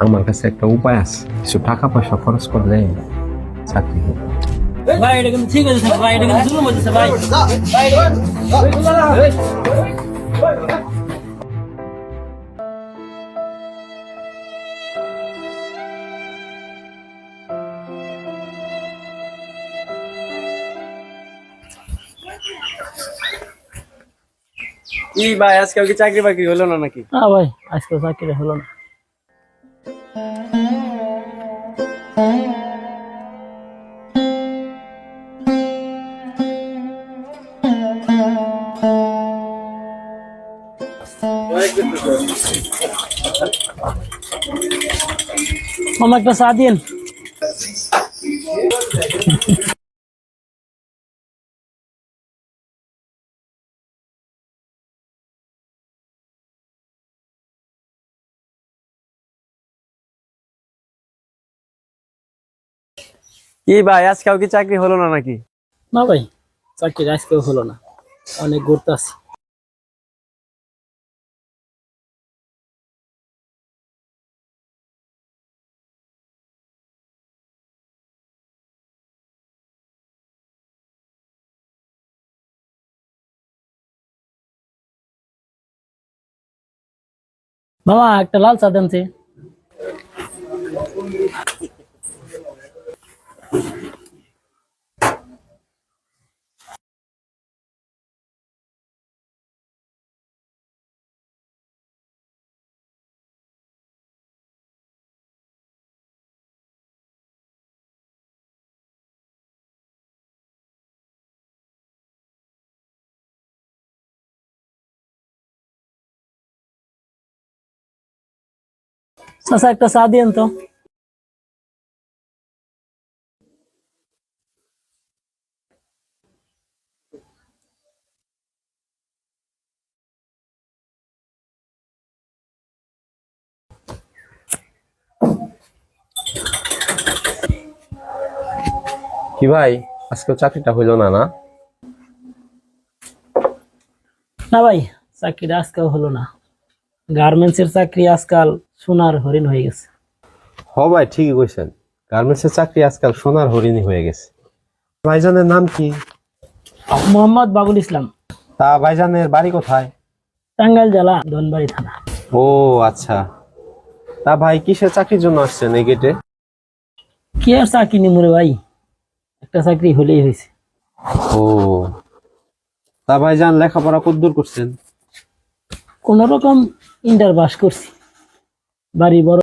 আমার কাছে একটা উপায় আছে, কিছু টাকা পয়সা খরচ করলে চাকরি হবে। ভাই এটা কিন্তু ঠিক আছে ভাই, এটা কিন্তু জুলুম হচ্ছে ভাই। কি ভাই আজকাল কি চাকরি বাকরি হলো না নাকি? না ভাই, আজকে চাকরি হলো না। মামা একটা চা দিন। কি ভাই আজকাল কি চাকরি হলো না নাকি? না ভাই, চাকরি আজকেও হলো না, অনেক ঘুরতে আছি। মামা একটা লাল চা দেন যে। চাচা একটা চা দিন তো। কি ভাই, আজকে চাকরিটা হইলো না? না না ভাই, চাকরি আজকেও হলো না। গার্মেন্টস এর চাকরি আজকাল সোনার হরিণ হয়ে গেছে। হ ভাই, ঠিকই কইছেন, গার্মেন্টস এর চাকরি আজকাল সোনার হরিণই হয়ে গেছে। ভাইজানের নাম কি? মোহাম্মদ বাবুল ইসলাম। তা ভাইজানের বাড়ি কোথায়? টাঙ্গাইল জেলা ধনবাড়ি থানা। ও আচ্ছা, তা ভাই কিসের চাকরির জন্য আসছেন এই গেটে? কি আর চাকরি নিমুরে ভাই, একটা চাকরি হলেই হয়েছে। ও, তা ভাইজান লেখাপড়া কতদূর করছেন? কোন রকম ইন্টার পাস করছি। বাড়ি বড়